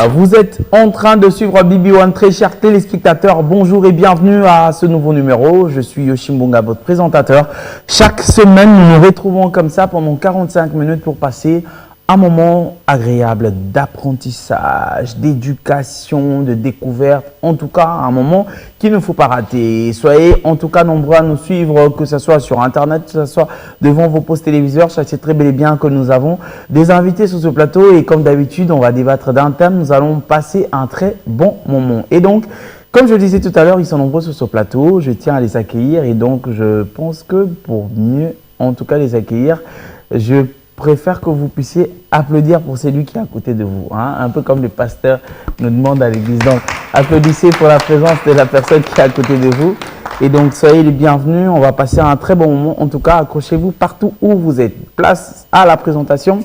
Vous êtes en train de suivre BB1, très chers téléspectateurs. Bonjour et bienvenue à ce nouveau numéro. Je suis Yoshi Mbonga, votre présentateur. Chaque semaine, nous nous retrouvons comme ça pendant 45 minutes pour passer un moment agréable d'apprentissage, d'éducation, de découverte. En tout cas, un moment qu'il ne faut pas rater. Soyez en tout cas nombreux à nous suivre, que ce soit sur Internet, que ce soit devant vos postes téléviseurs. Sachez très bel et bien que nous avons des invités sur ce plateau et comme d'habitude, on va débattre d'un thème. Nous allons passer un très bon moment. Et donc, comme je le disais tout à l'heure, ils sont nombreux sur ce plateau. Je tiens à les accueillir et donc je pense que pour mieux, en tout cas, les accueillir, je préfère que vous puissiez applaudir pour celui qui est à côté de vous, hein? Un peu comme le pasteur nous demande à l'église. Donc, applaudissez pour la présence de la personne qui est à côté de vous. Et donc, soyez les bienvenus. On va passer un très bon moment. En tout cas, accrochez-vous partout où vous êtes. Place à la présentation.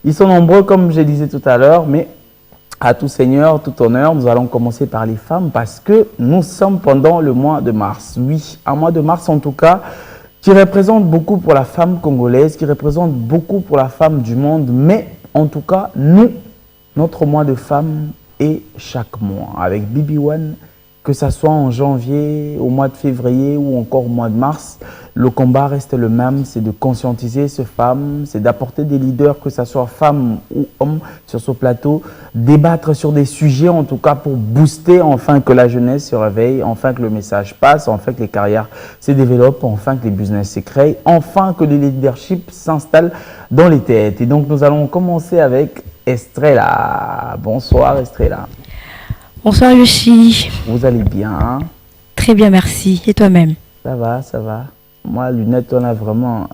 Ils sont nombreux, comme je disais tout à l'heure, mais à tout seigneur, tout honneur, nous allons commencer par les femmes parce que nous sommes pendant le mois de mars. Oui, un mois de mars en tout cas, qui représente beaucoup pour la femme congolaise, qui représente beaucoup pour la femme du monde, mais en tout cas, nous, notre mois de femmes est chaque mois. Avec BB1, que ce soit en janvier, au mois de février ou encore au mois de mars, le combat reste le même, c'est de conscientiser ces femmes, c'est d'apporter des leaders, que ce soit femmes ou hommes, sur ce plateau, débattre sur des sujets, en tout cas pour booster, enfin que la jeunesse se réveille, enfin que le message passe, enfin que les carrières se développent, enfin que les business se créent, enfin que le leadership s'installe dans les têtes. Et donc nous allons commencer avec Estrella. Bonsoir Estrella. Bonsoir Yoshi. Vous allez bien, hein? Très bien, merci. Et toi-même? Ça va, ça va. Moi, lunettes, on a vraiment...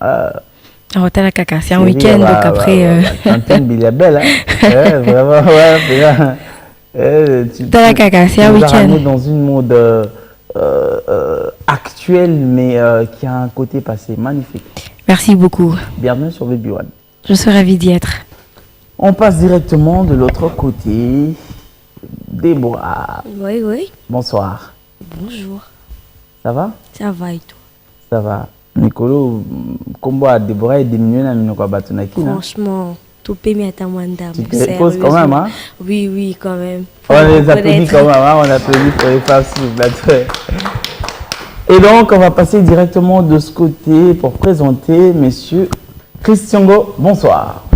Oh, t'as la caca, c'est un week-end, donc après... Tantine, il est belle, hein? Vraiment, ouais. T'as la caca, c'est un week-end. Tu es dans une mode actuelle, mais qui a un côté passé magnifique. Merci beaucoup. Bienvenue sur BB1. Je suis ravie d'y être. On passe directement de l'autre côté. Déborah. Oui, oui. Bonsoir. Bonjour. Ça va? Ça va et toi? Ça va. Nicolo, combo Déborah est diminué dans le Batunaki. Franchement, tout peut mettre à Wanda. Tu te poses quand même, hein? Oui, oui, quand même. On les applaudit quand même, hein? On applaudit pour les femmes sur le plateau. Et donc, on va passer directement de ce côté pour présenter monsieur Christiango. Bonsoir.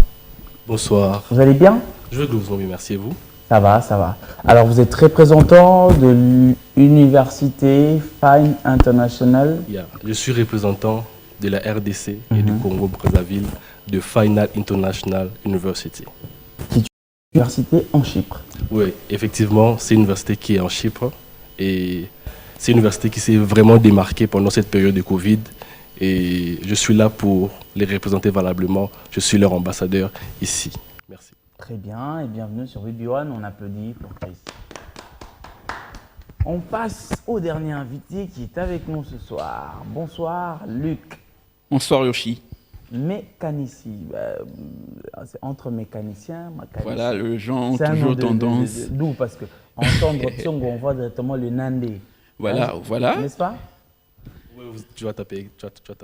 Bonsoir. Vous allez bien? Je veux que vous en bien, merci et vous. Ça va, ça va. Alors, vous êtes représentant de l'université Fine International. Yeah. Je suis représentant de la RDC et du Congo-Brazzaville de Fine International University. Qui est une université en Chypre. Oui, effectivement, c'est une université qui est en Chypre et c'est une université qui s'est vraiment démarquée pendant cette période de Covid et je suis là pour les représenter valablement. Je suis leur ambassadeur ici. Merci. Très bien et bienvenue sur BB1. On applaudit pour Chris. On passe au dernier invité qui est avec nous ce soir. Bonsoir Luc. Bonsoir Yoshi. Mécanicien. C'est entre mécaniciens, voilà, le genre toujours tendance. D'où parce que entendre Tsongo, on voit directement le Nandé. Voilà, hein, voilà. N'est-ce pas? Tu vas taper.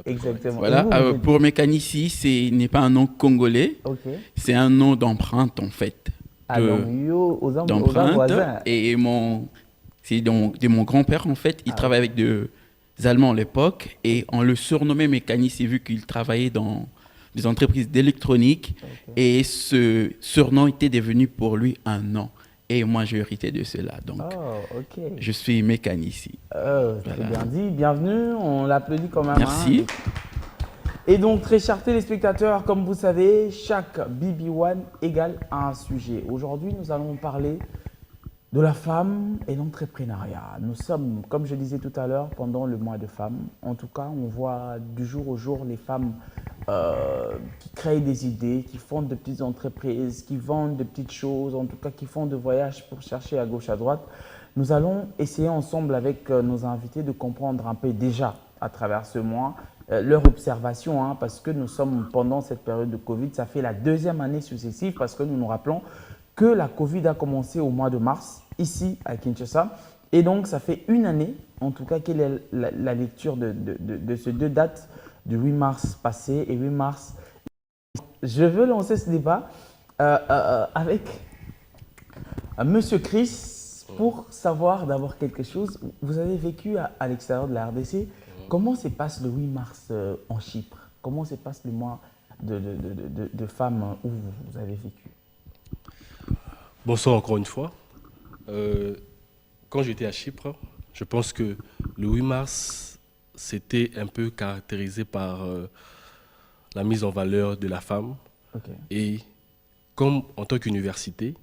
Exactement. Voilà, pour mécanicien, ce n'est pas un nom congolais. Okay. C'est un nom d'empreinte en fait. D'empreinte. Et c'est de mon grand-père en fait. Il travaille avec des Allemands à l'époque et on le surnommait mécanicien vu qu'il travaillait dans des entreprises d'électronique. Okay. Et ce surnom était devenu pour lui un nom. Et moi, j'ai hérité de cela. Donc, je suis mécanicien. Très bien dit. Bienvenue. On l'applaudit quand même. Merci. Et donc, très chers téléspectateurs, comme vous savez, chaque BB1 égale un sujet. Aujourd'hui, nous allons parler de la femme et l'entrepreneuriat. Nous sommes, comme je disais tout à l'heure, pendant le mois de femmes. En tout cas, on voit du jour au jour les femmes qui créent des idées, qui font de petites entreprises, qui vendent de petites choses, en tout cas qui font de voyages pour chercher à gauche, à droite. Nous allons essayer ensemble avec nos invités de comprendre un peu déjà à travers ce mois leur observation, hein, parce que nous sommes pendant cette période de Covid. Ça fait la deuxième année successive parce que nous nous rappelons que la Covid a commencé au mois de mars, ici à Kinshasa. Et donc, ça fait une année, en tout cas, quelle est la lecture de ces deux dates, du 8 mars passé et 8 mars. Je veux lancer ce débat avec Monsieur Chris, pour savoir d'abord quelque chose, vous avez vécu à l'extérieur de la RDC. Comment se passe le 8 mars en Chypre? Comment se passe le mois de femmes où vous avez vécu? Bonsoir encore une fois. Quand j'étais à Chypre, je pense que le 8 mars, c'était un peu caractérisé par la mise en valeur de la femme. Okay. Et comme en tant qu'université,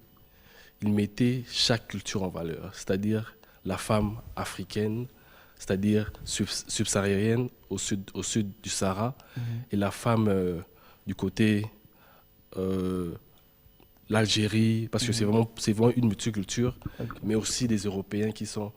ils mettaient chaque culture en valeur, c'est-à-dire la femme africaine, c'est-à-dire subsaharienne au sud du Sahara, et la femme du côté l'Algérie, parce que c'est vraiment une multiculture, mais aussi des Européens qui sont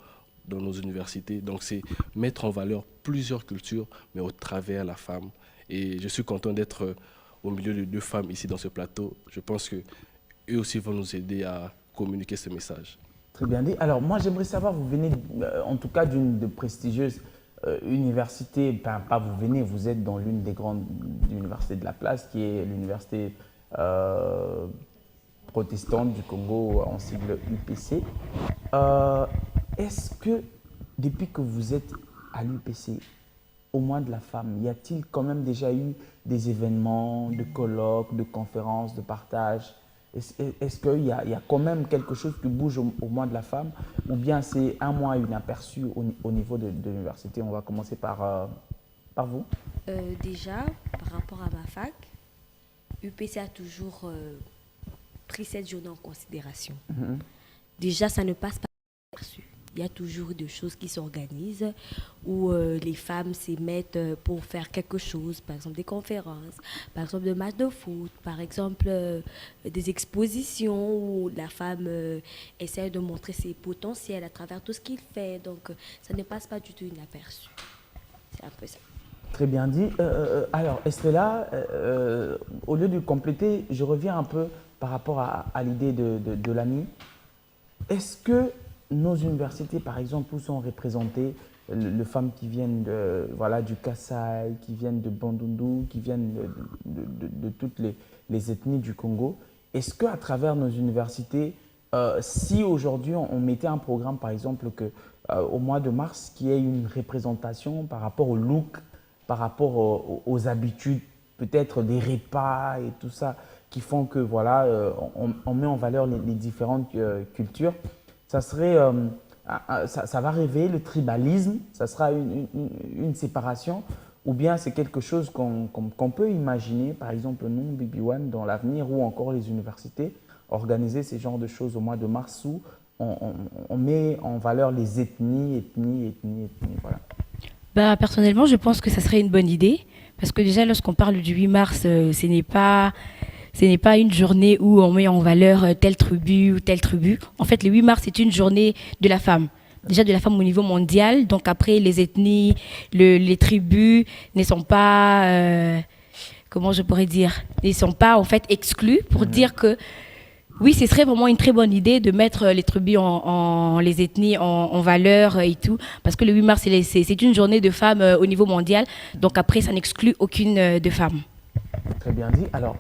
dans nos universités. Donc c'est mettre en valeur plusieurs cultures, mais au travers la femme. Et je suis content d'être au milieu de deux femmes ici dans ce plateau. Je pense qu'eux aussi vont nous aider à communiquer ce message. Très bien dit. Alors moi j'aimerais savoir, vous venez en tout cas d'une de prestigieuse université, pas vous venez, vous êtes dans l'une des grandes universités de la place, qui est l'université protestante du Congo, en sigle UPC. Est-ce que depuis que vous êtes à l'UPC, au mois de la femme, y a-t-il quand même déjà eu des événements, de colloques, de conférences, de partages? Est-ce qu'il y a quand même quelque chose qui bouge au mois de la femme, ou bien c'est un mois inaperçu au niveau de l'université? On va commencer par vous. Déjà, par rapport à ma fac, UPC a toujours pris cette journée en considération. Déjà, ça ne passe pas inaperçu. Il y a toujours des choses qui s'organisent où les femmes s'y mettent pour faire quelque chose, par exemple des conférences, par exemple des matchs de foot, par exemple des expositions où la femme essaie de montrer ses potentiels à travers tout ce qu'il fait. Donc, ça ne passe pas du tout inaperçu. C'est un peu ça. Très bien dit. Alors, Estrella, au lieu de compléter, je reviens un peu par rapport à l'idée de l'ami. Est-ce que nos universités, par exemple, où sont représentées les femmes qui viennent du Kasaï, qui viennent de Bandundu, qui viennent de toutes les ethnies du Congo, est-ce qu'à travers nos universités, si aujourd'hui on mettait un programme, par exemple, au mois de mars, qui ait une représentation par rapport au look, par rapport aux habitudes, peut-être des repas et tout ça, qui font que voilà, on met en valeur les différentes cultures, ça serait, ça va réveiller le tribalisme, ça sera une séparation, ou bien c'est quelque chose qu'on peut imaginer, par exemple nous, BB1, dans l'avenir, ou encore les universités, organiser ces genres de choses au mois de mars où on met en valeur les ethnies, voilà. Bah, personnellement, je pense que ça serait une bonne idée, parce que déjà, lorsqu'on parle du 8 mars, ce n'est pas une journée où on met en valeur telle tribu ou telle tribu. En fait, le 8 mars, c'est une journée de la femme. Déjà de la femme au niveau mondial. Donc après, les ethnies, les tribus ne sont pas, comment je pourrais dire, ne sont pas en fait exclus pour dire que oui, ce serait vraiment une très bonne idée de mettre les tribus, les ethnies en valeur et tout. Parce que le 8 mars, c'est une journée de femmes au niveau mondial. Donc après, ça n'exclut aucune de femme. Très bien dit. Alors,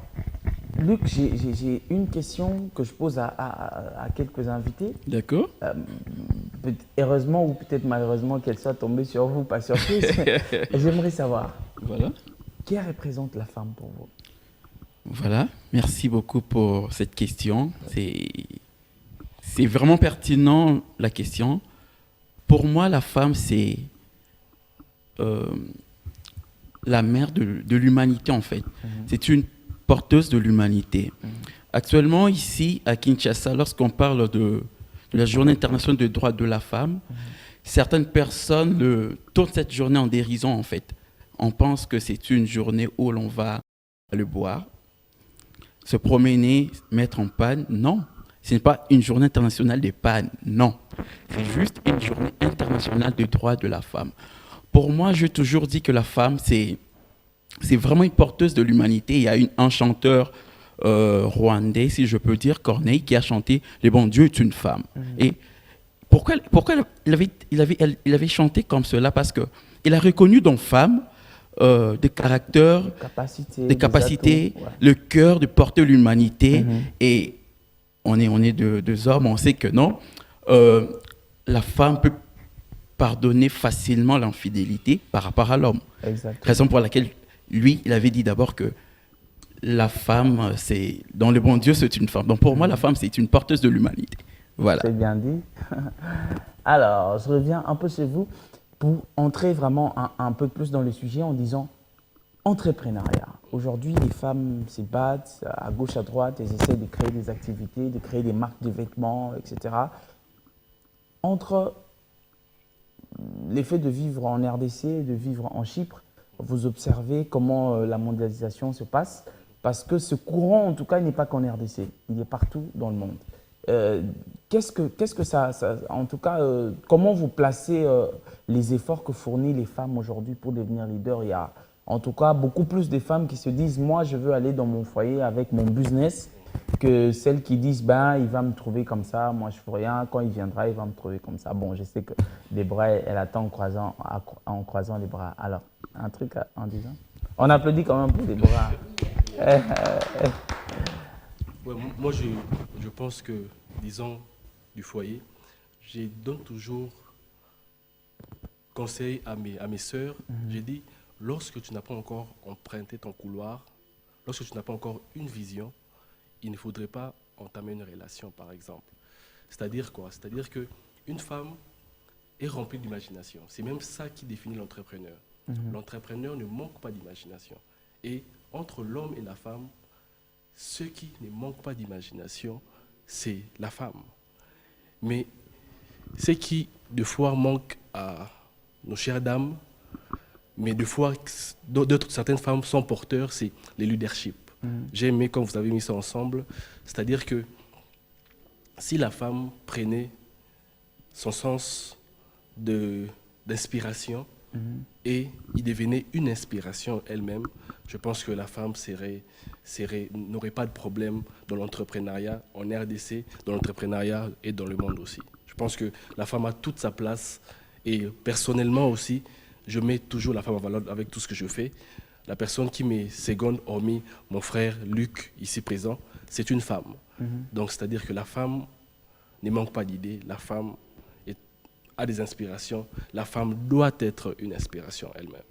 Luc, j'ai une question que je pose à quelques invités. D'accord. Heureusement ou peut-être malheureusement qu'elle soit tombée sur vous, pas sur Chris. J'aimerais savoir, Voilà. qui représente la femme pour vous? Voilà. Merci beaucoup pour cette question. C'est vraiment pertinent, la question. Pour moi, la femme, c'est la mère de l'humanité, en fait. C'est une porteuse de l'humanité. Actuellement, ici, à Kinshasa, lorsqu'on parle de la Journée internationale des droits de la femme, certaines personnes tournent cette journée en dérision, en fait. On pense que c'est une journée où l'on va le boire, se promener, mettre en panne. Non, ce n'est pas une journée internationale des pannes, non. C'est juste une journée internationale des droits de la femme. Pour moi, j'ai toujours dit que la femme, c'est vraiment une porteuse de l'humanité. Il y a un chanteur rwandais, si je peux dire, Corneille, qui a chanté « Le bon Dieu est une femme ». Et pourquoi il avait chanté comme cela? Parce qu'il a reconnu dans femme des caractères, des capacités, atouts, ouais. le cœur de porter l'humanité. Et on est deux hommes, on sait que non. La femme peut pardonner facilement l'infidélité par rapport à l'homme. Exactement. Raison pour laquelle lui, il avait dit d'abord que la femme, c'est dans le bon Dieu, c'est une femme. Donc pour moi, la femme, c'est une porteuse de l'humanité. Voilà. C'est bien dit. Alors, je reviens un peu chez vous pour entrer vraiment un peu plus dans le sujet en disant entrepreneuriat. Aujourd'hui, les femmes se battent à gauche, à droite, elles essaient de créer des activités, de créer des marques de vêtements, etc. Entre l'effet de vivre en RDC et de vivre en Chypre, vous observez comment la mondialisation se passe, parce que ce courant, en tout cas, il n'est pas qu'en RDC, il est partout dans le monde. Qu'est-ce que ça en tout cas, comment vous placez les efforts que fournissent les femmes aujourd'hui pour devenir leader? Il y a en tout cas beaucoup plus de femmes qui se disent, moi, je veux aller dans mon foyer avec mon business, que celles qui disent, ben, il va me trouver comme ça, moi, je ne fais rien, quand il viendra, il va me trouver comme ça. Bon, je sais que Déborah, elle attend en croisant les bras. Alors, un truc en disant? On applaudit quand même pour Déborah. Ouais, moi, je pense que, disons, du foyer, je donne toujours conseil à mes sœurs. J'ai dit, lorsque tu n'as pas encore emprunté ton couloir, lorsque tu n'as pas encore une vision, il ne faudrait pas entamer une relation, par exemple. C'est-à-dire quoi? C'est-à-dire qu'une femme est remplie d'imagination. C'est même ça qui définit l'entrepreneur. L'entrepreneur ne manque pas d'imagination. Et entre l'homme et la femme, ce qui ne manque pas d'imagination, c'est la femme. Mais ce qui, de fois, manque à nos chères dames, mais de fois, certaines femmes sont porteurs, c'est le leadership. J'ai aimé quand vous avez mis ça ensemble, c'est-à-dire que si la femme prenait son sens d'inspiration et il devenait une inspiration elle-même, je pense que la femme n'aurait pas de problème dans l'entrepreneuriat en RDC, dans l'entrepreneuriat et dans le monde aussi. Je pense que la femme a toute sa place et personnellement aussi, je mets toujours la femme en valeur avec tout ce que je fais. La personne qui m'est seconde, hormis mon frère Luc, ici présent, c'est une femme. Donc, c'est-à-dire que la femme ne manque pas d'idées, la femme a des inspirations, la femme doit être une inspiration elle-même.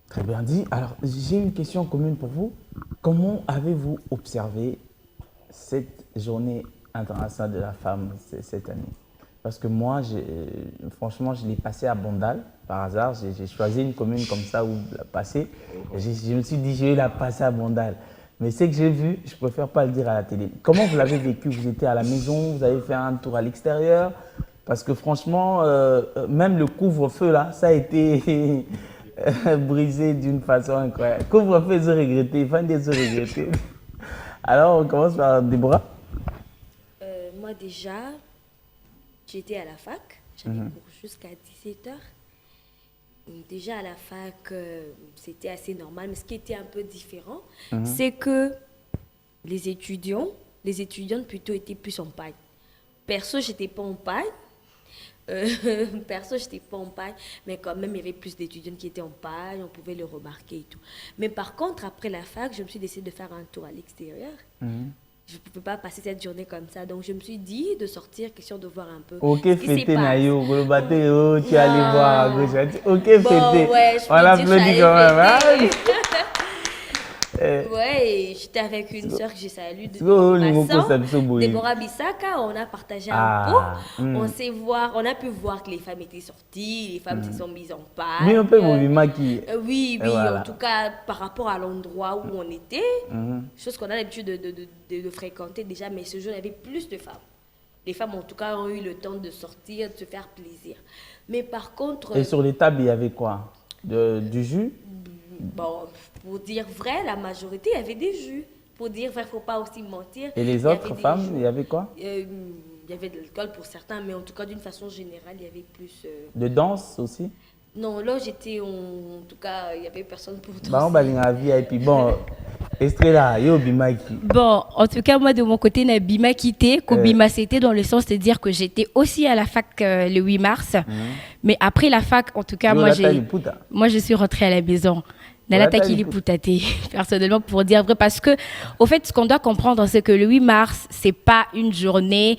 Très bien dit. Alors, j'ai une question commune pour vous. Comment avez-vous observé cette journée internationale de la femme cette année? Parce que moi, franchement, je l'ai passée à Bandal, par hasard. J'ai choisi une commune comme ça où la passer. Je me suis dit, je vais la passer à Bandal. Mais ce que j'ai vu, je ne préfère pas le dire à la télé. Comment vous l'avez vécu? Vous étiez à la maison, vous avez fait un tour à l'extérieur? Parce que franchement, même le couvre-feu, là, ça a été brisé d'une façon incroyable. Couvre-feu, ils ont regretté, fin des ont regretté. Alors, on commence par Déborah. Moi, déjà, j'étais à la fac, j'avais cours jusqu'à 17h. Déjà à la fac, c'était assez normal, mais ce qui était un peu différent, c'est que les étudiantes plutôt étaient plus en paille. Perso, j'étais pas en paille. Mais quand même, il y avait plus d'étudiantes qui étaient en paille, on pouvait le remarquer et tout. Mais par contre, après la fac, je me suis décidé de faire un tour à l'extérieur. Je ne pouvais pas passer cette journée comme ça. Donc, je me suis dit de sortir, question de voir un peu Ok, ce qui fêté, se passe. Nayo, tu es allé voir à gauche. Ok, Bon, fêté. ouais, On l'applaudit quand même. Hein? Ouais, j'étais avec une sœur que j'ai salue de Déborah Bissaka, on a partagé un pot. On a pu voir que les femmes étaient sorties, les femmes se sont mises en paille. Mais on peut vous maquiller. Oui, voilà. En tout cas, par rapport à l'endroit où on était, chose qu'on a l'habitude de fréquenter déjà, mais ce jour, il y avait plus de femmes. Les femmes, en tout cas, ont eu le temps de sortir, de se faire plaisir. Mais par contre... Et sur les tables, il y avait quoi? Du jus? Bon, pour dire vrai, la majorité, il y avait des jus. Pour dire vrai, il ne faut pas aussi mentir. Et les autres femmes, il y avait quoi? Il y avait de l'alcool pour certains, mais en tout cas, d'une façon générale, il y avait plus... De danse aussi? Non, là, j'étais... En tout cas, il n'y avait personne pour danser. Bah, on va la vie et puis bon... Estrella, yo Bimaki. Bon, en tout cas, moi, de mon côté, n'a Bima quitté, Bima c'était dans le sens de dire que j'étais aussi à la fac le 8 mars. Mais après la fac, en tout cas, moi, je suis rentrée à la maison. Nalata Kili Poutate, personnellement, pour dire vrai, parce que, au fait, ce qu'on doit comprendre, c'est que le 8 mars, c'est pas une journée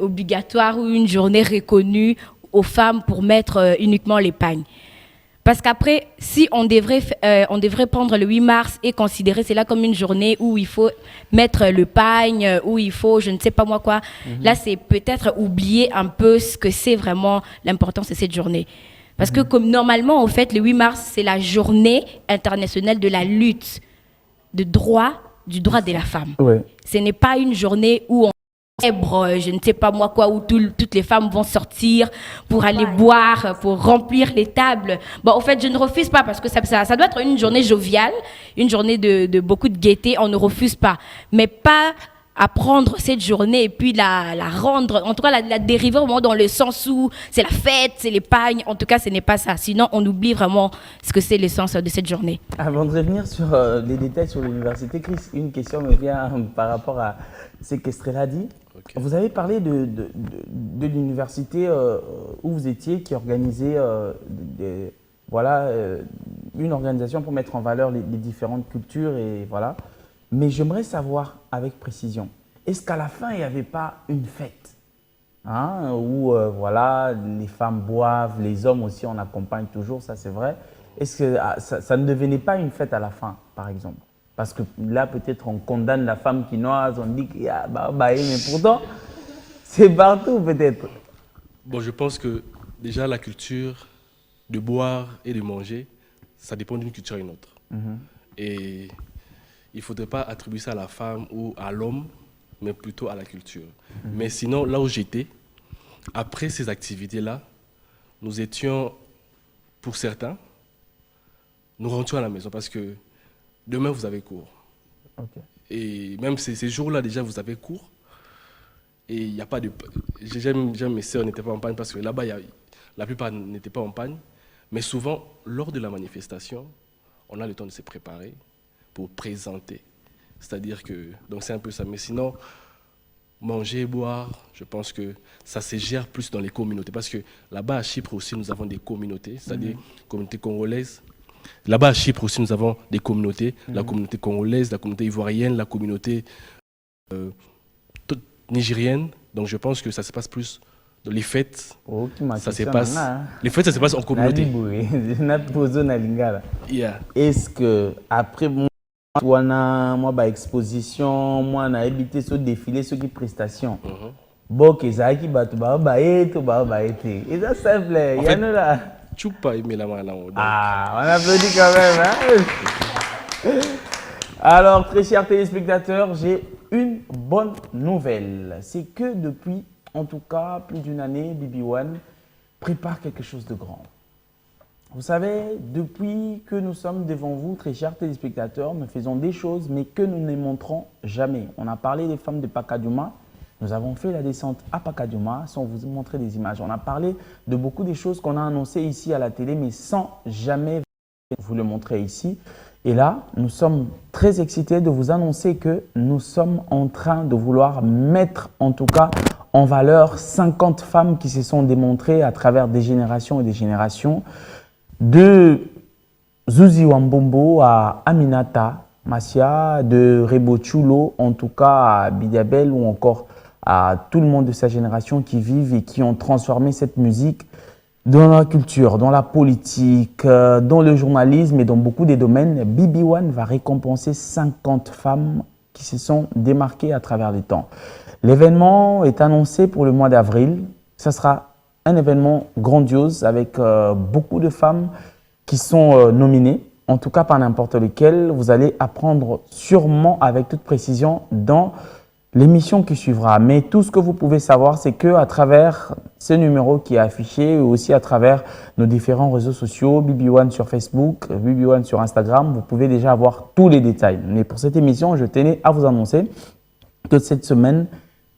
obligatoire ou une journée reconnue aux femmes pour mettre uniquement les pagnes. Parce qu'après, si on devrait prendre le 8 mars et considérer cela comme une journée où il faut mettre le pagne, où il faut je ne sais pas moi quoi, là c'est peut-être oublier un peu ce que c'est vraiment l'importance de cette journée. Parce que comme normalement, en fait, le 8 mars, c'est la journée internationale de la lutte du droit de la femme. Ouais. Ce n'est pas une journée où on célèbre, je ne sais pas moi quoi, où toutes les femmes vont sortir pour aller boire, pour remplir les tables. Bon, en fait, je ne refuse pas parce que ça doit être une journée joviale, une journée de beaucoup de gaieté, on ne refuse pas. Mais pas à prendre cette journée et puis la rendre, en tout cas la dériver vraiment dans le sens où c'est la fête, c'est les pagnes. En tout cas, ce n'est pas ça. Sinon, on oublie vraiment ce que c'est l'essence de cette journée. Avant de revenir sur les détails sur l'université, Chris, une question me vient par rapport à ce qu'Estrella a dit. Okay. Vous avez parlé de l'université où vous étiez, qui organisait une organisation pour mettre en valeur les différentes cultures et voilà. Mais j'aimerais savoir avec précision, est-ce qu'à la fin, il n'y avait pas une fête où voilà, les femmes boivent, les hommes aussi, on accompagne toujours, ça c'est vrai. Est-ce que ça ne devenait pas une fête à la fin, par exemple? Parce que là, peut-être, on condamne la femme quinoise, on dit qu'il y a mais pourtant, c'est partout peut-être. Bon, je pense que déjà la culture de boire et de manger, ça dépend d'une culture à une autre. Et il ne faudrait pas attribuer ça à la femme ou à l'homme, mais plutôt à la culture. Mais sinon, là où j'étais, après ces activités-là, nous étions, pour certains, nous rentrions à la maison parce que demain, vous avez cours. Okay. Et même ces jours-là, déjà, vous avez cours. Et il n'y a pas de... J'aime mes sœurs n'étaient pas en panne parce que là-bas, la plupart n'étaient pas en panne. Mais souvent, lors de la manifestation, on a le temps de se préparer pour présenter. C'est-à-dire que... Donc, c'est un peu ça. Mais sinon, manger, boire, je pense que ça se gère plus dans les communautés. Parce que là-bas, à Chypre aussi, nous avons des communautés, c'est-à-dire communautés congolaises. Là-bas, à Chypre aussi, nous avons des communautés, la communauté congolaise, la communauté ivoirienne, la communauté nigérienne. Donc, je pense que ça se passe plus dans les fêtes. Ça se passe, les fêtes, ça se passe en communauté. Yeah. Est-ce que après moi, exposition, moi, on a évité ce défilé, ce qui prestation. Bon, que ça qui bat, et ça simple, il y en a là. Tu pas aimé la main. Ah, on applaudit quand même. Hein? Alors, très chers téléspectateurs, j'ai une bonne nouvelle. C'est que depuis, en tout cas, plus d'une année, BB1 prépare quelque chose de grand. Vous savez, depuis que nous sommes devant vous, très chers téléspectateurs, nous faisons des choses, mais que nous ne montrons jamais. On a parlé des femmes de Pacadiouma. Nous avons fait la descente à Pacadiouma sans vous montrer des images. On a parlé de beaucoup de choses qu'on a annoncées ici à la télé, mais sans jamais vous le montrer ici. Et là, nous sommes très excités de vous annoncer que nous sommes en train de vouloir mettre, en tout cas, en valeur 50 femmes qui se sont démontrées à travers des générations et des générations. De Zuzi Wambombo à Aminata Massia, de Rebo Chulo, en tout cas à Bidiabel ou encore à tout le monde de sa génération qui vivent et qui ont transformé cette musique dans la culture, dans la politique, dans le journalisme et dans beaucoup de domaines. BB1 va récompenser 50 femmes qui se sont démarquées à travers les temps. L'événement est annoncé pour le mois d'avril. Ce sera un événement grandiose avec beaucoup de femmes qui sont nominées, en tout cas pas n'importe lesquelles. Vous allez apprendre sûrement avec toute précision dans l'émission qui suivra. Mais tout ce que vous pouvez savoir, c'est qu'à travers ce numéro qui est affiché et aussi à travers nos différents réseaux sociaux, BB1 sur Facebook, BB1 sur Instagram, vous pouvez déjà avoir tous les détails. Mais pour cette émission, je tenais à vous annoncer que cette semaine,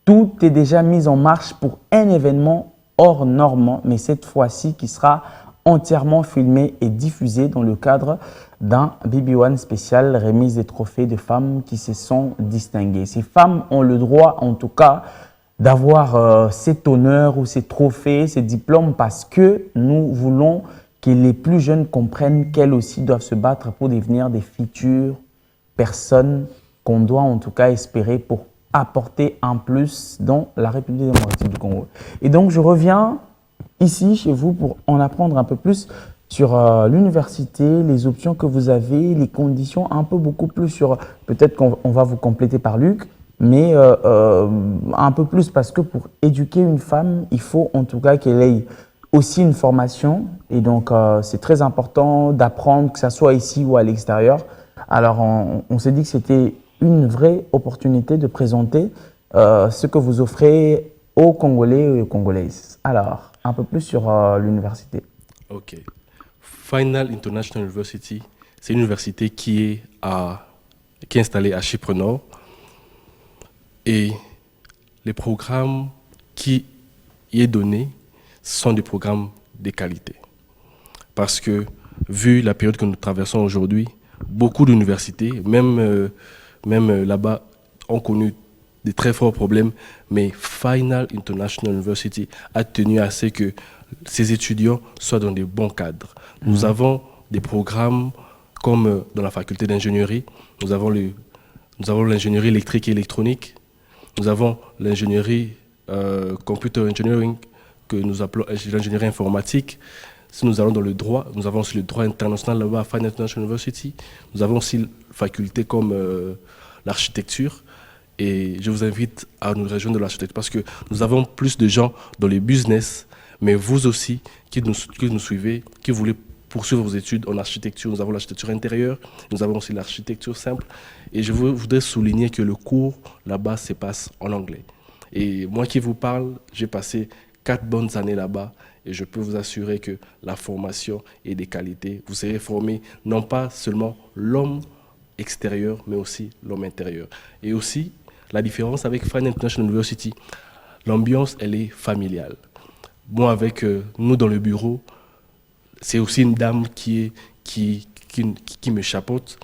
tout est déjà mis en marche pour un événement hors norme, mais cette fois-ci qui sera entièrement filmé et diffusé dans le cadre d'un BB1 spécial remise des trophées de femmes qui se sont distinguées. Ces femmes ont le droit, en tout cas, d'avoir cet honneur ou ces trophées, ces diplômes parce que nous voulons que les plus jeunes comprennent qu'elles aussi doivent se battre pour devenir des futures personnes qu'on doit en tout cas espérer pour apporter un plus dans la République démocratique du Congo. Et donc, je reviens ici chez vous pour en apprendre un peu plus sur l'université, les options que vous avez, les conditions, un peu beaucoup plus sur, peut-être qu'on va vous compléter par Luc, mais un peu plus parce que pour éduquer une femme, il faut en tout cas qu'elle ait aussi une formation. Et donc, c'est très important d'apprendre, que ce soit ici ou à l'extérieur. Alors, on s'est dit que c'était une vraie opportunité de présenter ce que vous offrez aux Congolais et aux Congolaises. Alors, un peu plus sur l'université. Ok. Final International University, c'est une université qui est installée à Chypre Nord. Et les programmes qui y est donné sont des programmes de qualité. Parce que, vu la période que nous traversons aujourd'hui, beaucoup d'universités, même là-bas, ont connu de très forts problèmes, mais Final International University a tenu à ce que ces étudiants soient dans de bons cadres. Nous avons des programmes comme dans la faculté d'ingénierie, nous avons l'ingénierie électrique et électronique, nous avons l'ingénierie computer engineering, que nous appelons l'ingénierie informatique. Si nous allons dans le droit, nous avons aussi le droit international là-bas à Final International University. Nous avons aussi une faculté comme l'architecture. Et je vous invite à nous rejoindre dans l'architecture parce que nous avons plus de gens dans les business, mais vous aussi qui nous suivez, qui voulez poursuivre vos études en architecture. Nous avons l'architecture intérieure, nous avons aussi l'architecture simple. Et je voudrais souligner que le cours là-bas se passe en anglais. Et moi qui vous parle, j'ai passé 4 bonnes années là-bas et je peux vous assurer que la formation est de qualité. Vous serez formé non pas seulement l'homme extérieur, mais aussi l'homme intérieur. Et aussi, la différence avec Final International University, l'ambiance, elle est familiale. Moi, avec nous dans le bureau, c'est aussi une dame qui me chapeaute.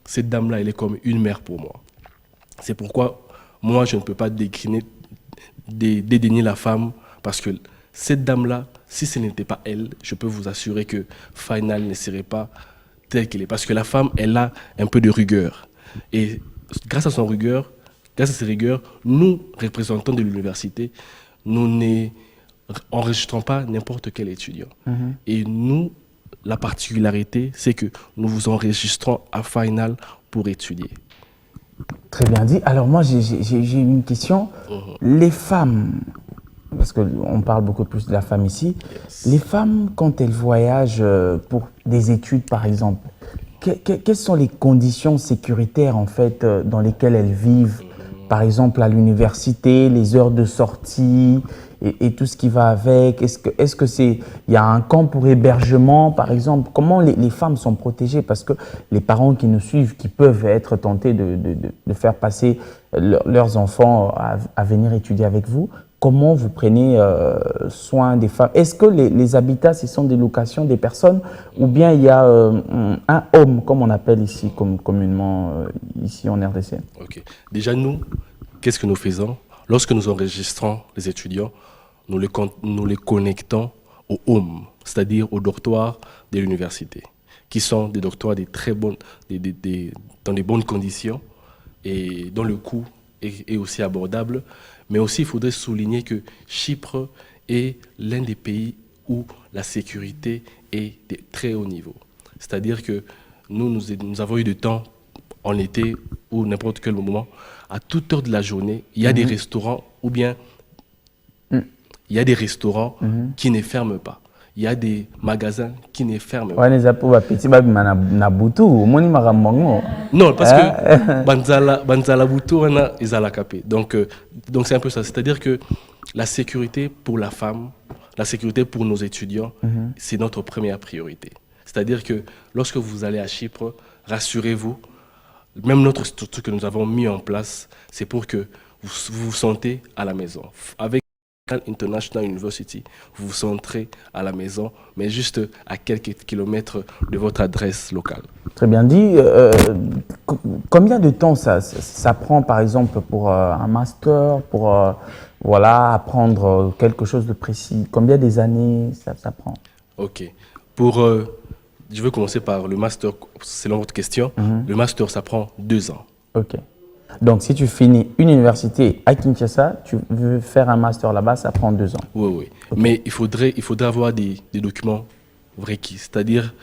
Cette dame-là, elle est comme une mère pour moi. C'est pourquoi moi, je ne peux pas dédaigner la femme parce que cette dame-là, si ce n'était pas elle, je peux vous assurer que Final ne serait pas telle qu'elle est. Parce que la femme, elle a un peu de rigueur. Et grâce à ses rigueurs, nous, représentants de l'université, nous n'enregistrons pas n'importe quel étudiant. Et nous, la particularité, c'est que nous vous enregistrons à Final pour étudier. Très bien dit. Alors moi, j'ai une question. Les femmes, parce qu'on parle beaucoup plus de la femme ici, les femmes, quand elles voyagent pour des études, par exemple, quelles sont les conditions sécuritaires, en fait, dans lesquelles elles vivent, par exemple, à l'université, les heures de sortie et tout ce qui va avec? Est-ce que il y a un camp pour hébergement, par exemple? Comment les femmes sont protégées? Parce que les parents qui nous suivent, qui peuvent être tentés de faire passer leurs enfants à venir étudier avec vous, comment vous prenez soin des femmes? Est-ce que les habitats, ce sont des locations des personnes ou bien il y a un home, comme on appelle ici, communément ici en RDC? Ok. Déjà, nous, qu'est-ce que nous faisons? Lorsque nous enregistrons les étudiants, nous les connectons au home, c'est-à-dire au dortoir de l'université, qui sont des dortoirs dans des bonnes conditions et dont le coût est aussi abordable. Mais aussi, il faudrait souligner que Chypre est l'un des pays où la sécurité est de très haut niveau. C'est-à-dire que nous avons eu du temps en été ou n'importe quel moment, à toute heure de la journée, il y a des restaurants ou bien il y a des restaurants qui ne ferment pas. Il y a des magasins qui ne ferment pas. Non, parce que Banzala Butu, ils ont la capé. Donc c'est un peu ça. C'est-à-dire que la sécurité pour la femme, la sécurité pour nos étudiants, c'est notre première priorité. C'est-à-dire que lorsque vous allez à Chypre, rassurez-vous, même notre structure que nous avons mis en place, c'est pour que vous vous sentez à la maison. Avec International University, vous vous sentirez à la maison, mais juste à quelques kilomètres de votre adresse locale. Très bien dit. Combien de temps ça prend, par exemple, pour un master, pour apprendre quelque chose de précis? Combien des années ça prend? Ok. Je veux commencer par le master, selon votre question. Le master, ça prend 2 ans. Ok. Donc, si tu finis une université à Kinshasa, tu veux faire un master là-bas, ça prend 2 ans. Oui, oui. Okay. Mais il faudrait avoir des documents requis. C'est-à-dire,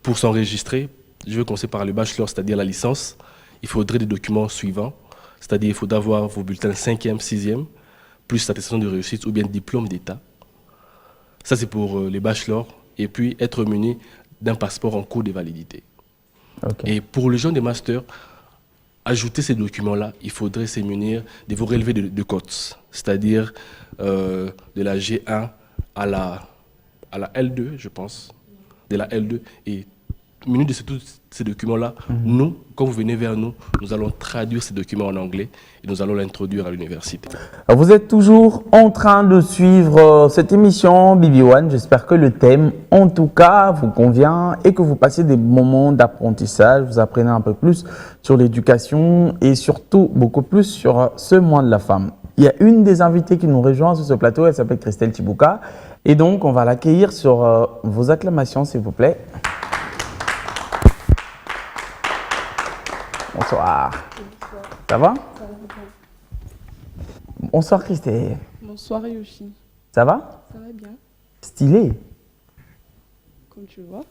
pour s'enregistrer, je veux commencer par le bachelor, c'est-à-dire la licence. Il faudrait des documents suivants. C'est-à-dire, il faudrait avoir vos bulletins 5e, 6e, plus attestation de réussite ou bien diplôme d'État. Ça, c'est pour les bachelors. Et puis, être muni d'un passeport en cours de validité. Okay. Et pour les gens des masters, ajouter ces documents-là, il faudrait se munir de vos relevés de cotes, c'est-à-dire de la G1 à la L2, je pense, de la L2. Et muni de tous ces documents-là, nous, quand vous venez vers nous, nous allons traduire ces documents en anglais et nous allons l'introduire à l'université. Vous êtes toujours en train de suivre cette émission BB1. J'espère que le thème, en tout cas, vous convient et que vous passez des moments d'apprentissage. Vous apprenez un peu plus sur l'éducation et surtout beaucoup plus sur ce mois de la femme. Il y a une des invitées qui nous rejoint sur ce plateau, elle s'appelle Christelle Chibuka. Et donc, on va l'accueillir sur vos acclamations, s'il vous plaît. Bonsoir. Bonsoir. Ça va? Ça va bien. Bonsoir Christelle. Bonsoir Yoshi. Ça va? Ça va bien. Stylé. Comme tu vois.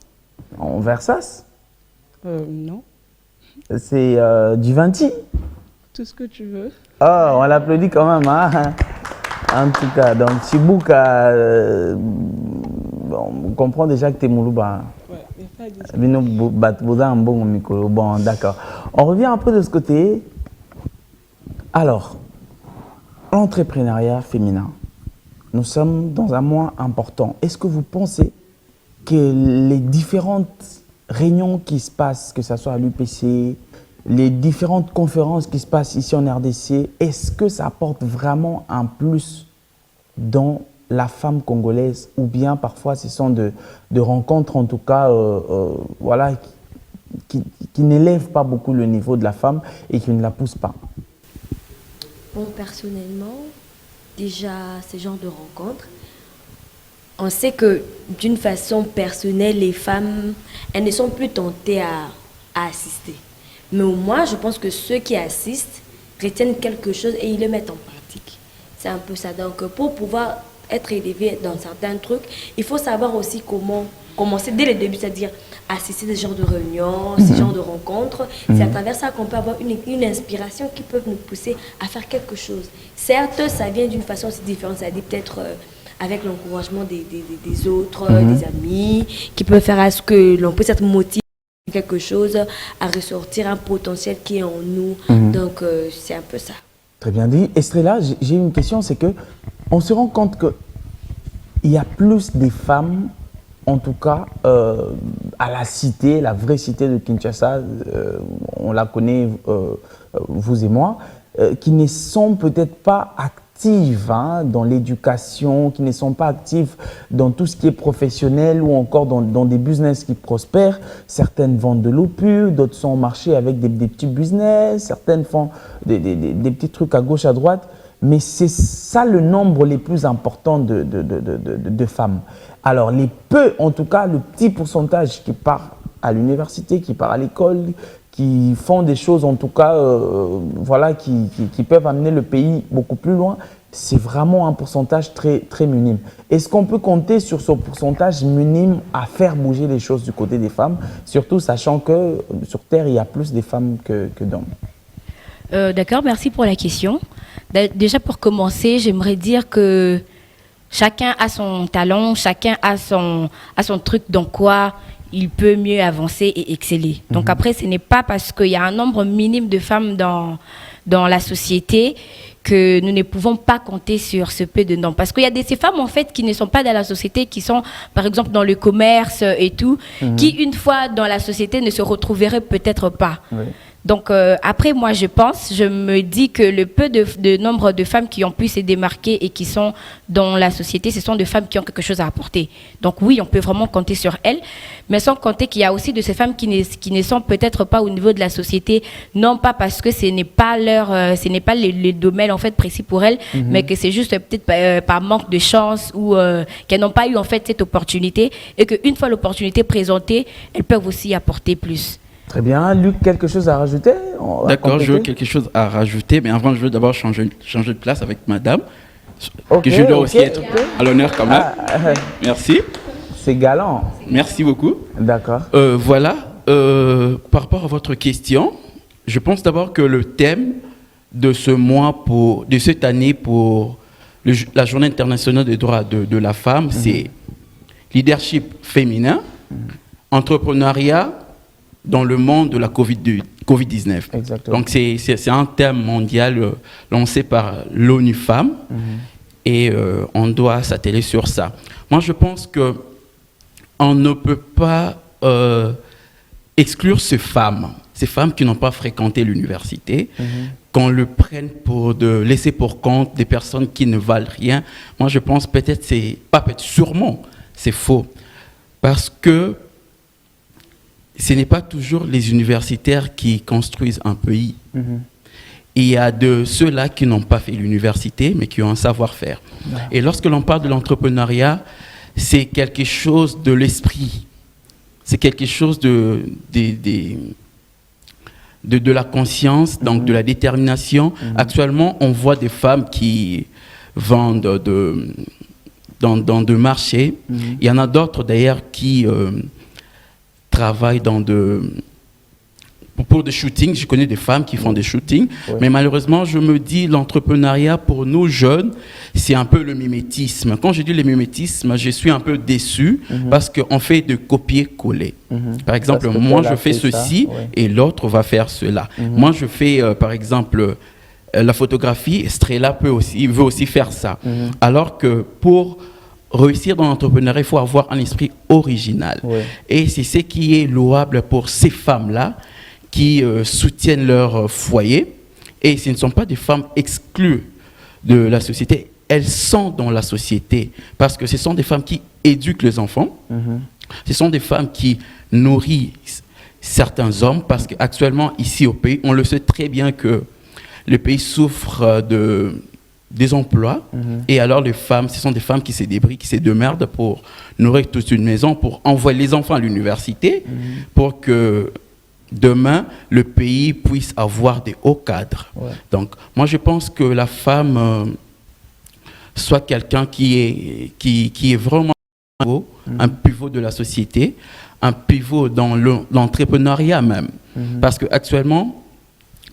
En Versace? Non. C'est du Vinci? Tout ce que tu veux. Oh, on l'applaudit quand même, hein? En tout cas, donc Chibuka, on comprend déjà que tu es Moulouba. Ouais, mais pas dit. Bon, d'accord. On revient un peu de ce côté. Alors, l'entrepreneuriat féminin. Nous sommes dans un mois important. Est-ce que vous pensez que les différentes réunions qui se passent, que ce soit à l'UPC, les différentes conférences qui se passent ici en RDC, est-ce que ça apporte vraiment un plus dans la femme congolaise, ou bien parfois ce sont de rencontres en tout cas voilà, qui n'élèvent pas beaucoup le niveau de la femme et qui ne la poussent pas? Bon, personnellement, déjà ce genre de rencontres, on sait que d'une façon personnelle, les femmes, elles ne sont plus tentées à assister. Mais au moins, je pense que ceux qui assistent retiennent quelque chose et ils le mettent en pratique. C'est un peu ça. Donc, pour pouvoir être élevé dans certains trucs, il faut savoir aussi comment commencer dès le début, c'est-à-dire assister à ce genre de réunions, ce genre de rencontres. C'est à travers ça qu'on peut avoir une inspiration qui peut nous pousser à faire quelque chose. Certes, ça vient d'une façon aussi différente, ça dit peut-être avec l'encouragement des autres, des amis, qui peuvent faire à ce que l'on puisse être motivé quelque chose, à ressortir un potentiel qui est en nous. Donc, c'est un peu ça. Très bien dit. Estrella, j'ai une question, c'est que on se rend compte qu'il y a plus des femmes, en tout cas, à la cité, la vraie cité de Kinshasa, on la connaît, vous et moi, qui ne sont peut-être pas actives dans l'éducation, qui ne sont pas actives dans tout ce qui est professionnel ou encore dans des business qui prospèrent. Certaines vendent de l'eau pure, d'autres sont au marché avec des petits business, certaines font des petits trucs à gauche, à droite. Mais c'est ça le nombre les plus important de femmes. Alors, en tout cas, le petit pourcentage qui part à l'université, qui part à l'école, qui font des choses, en tout cas, voilà, qui peuvent amener le pays beaucoup plus loin, c'est vraiment un pourcentage très, très minime. Est-ce qu'on peut compter sur ce pourcentage minime à faire bouger les choses du côté des femmes, surtout sachant que sur Terre, il y a plus de femmes que d'hommes? D'accord, merci pour la question. Déjà, pour commencer, j'aimerais dire que chacun a son talent, chacun a son truc dans quoi il peut mieux avancer et exceller. Donc après, ce n'est pas parce qu'il y a un nombre minime de femmes dans la société que nous ne pouvons pas compter sur ce peu de nombre. Parce qu'il y a ces femmes, en fait, qui ne sont pas dans la société, qui sont, par exemple, dans le commerce et tout, qui, une fois dans la société, ne se retrouveraient peut-être pas. Oui. Donc après, moi, je me dis que le peu de nombre de femmes qui ont pu se démarquer et qui sont dans la société, ce sont des femmes qui ont quelque chose à apporter. Donc oui, on peut vraiment compter sur elles, mais sans compter qu'il y a aussi de ces femmes qui ne sont peut-être pas au niveau de la société, non pas parce que ce n'est pas ce n'est pas le domaine en fait précis pour elles, mais que c'est juste peut-être par manque de chance ou qu'elles n'ont pas eu en fait cette opportunité et qu'une fois l'opportunité présentée, elles peuvent aussi apporter plus. Très bien. Luc, quelque chose à rajouter? D'accord, je veux quelque chose à rajouter, mais avant, je veux d'abord changer de place avec madame, que je dois aussi être à l'honneur quand même. Merci. C'est galant. Merci beaucoup. D'accord. Voilà, par rapport à votre question, je pense d'abord que le thème de ce mois, de cette année pour la Journée internationale des droits de la femme, c'est leadership féminin, entrepreneuriat, dans le monde de la Covid-19. Exactement. Donc c'est un thème mondial lancé par l'ONU Femmes et on doit s'atteler sur ça. Moi je pense qu'on ne peut pas exclure ces femmes qui n'ont pas fréquenté l'université, qu'on le prenne pour de laisser pour compte des personnes qui ne valent rien. Moi je pense sûrement c'est faux, parce que ce n'est pas toujours les universitaires qui construisent un pays. Il y a de ceux-là qui n'ont pas fait l'université, mais qui ont un savoir-faire. Ouais. Et lorsque l'on parle de l'entrepreneuriat, c'est quelque chose de l'esprit. C'est quelque chose de la conscience, donc de la détermination. Actuellement, on voit des femmes qui vendent dans de marchés. Il y en a d'autres, d'ailleurs, qui travaillent pour des shootings. Je connais des femmes qui font des shootings, mais malheureusement, je me dis, l'entrepreneuriat pour nous jeunes, c'est un peu le mimétisme. Quand je dis le mimétisme, je suis un peu déçu parce qu'on fait de copier-coller. Par exemple, moi, je fais ceci et l'autre va faire cela. Moi, je fais, par exemple, la photographie. Estrella veut aussi faire ça. Alors que pour réussir dans l'entrepreneuriat, il faut avoir un esprit original. Et c'est ce qui est louable pour ces femmes-là qui soutiennent leur foyer. Et ce ne sont pas des femmes exclues de la société. Elles sont dans la société parce que ce sont des femmes qui éduquent les enfants. Ce sont des femmes qui nourrissent certains hommes parce qu'actuellement, ici au pays, on le sait très bien que le pays souffre des emplois. Et alors les femmes, ce sont des femmes qui se débrouillent, qui se démerdent pour nourrir toute une maison, pour envoyer les enfants à l'université, pour que demain, le pays puisse avoir des hauts cadres. Donc, moi, je pense que la femme soit quelqu'un qui est vraiment un pivot de la société, un pivot dans l'entrepreneuriat même. Parce qu'actuellement,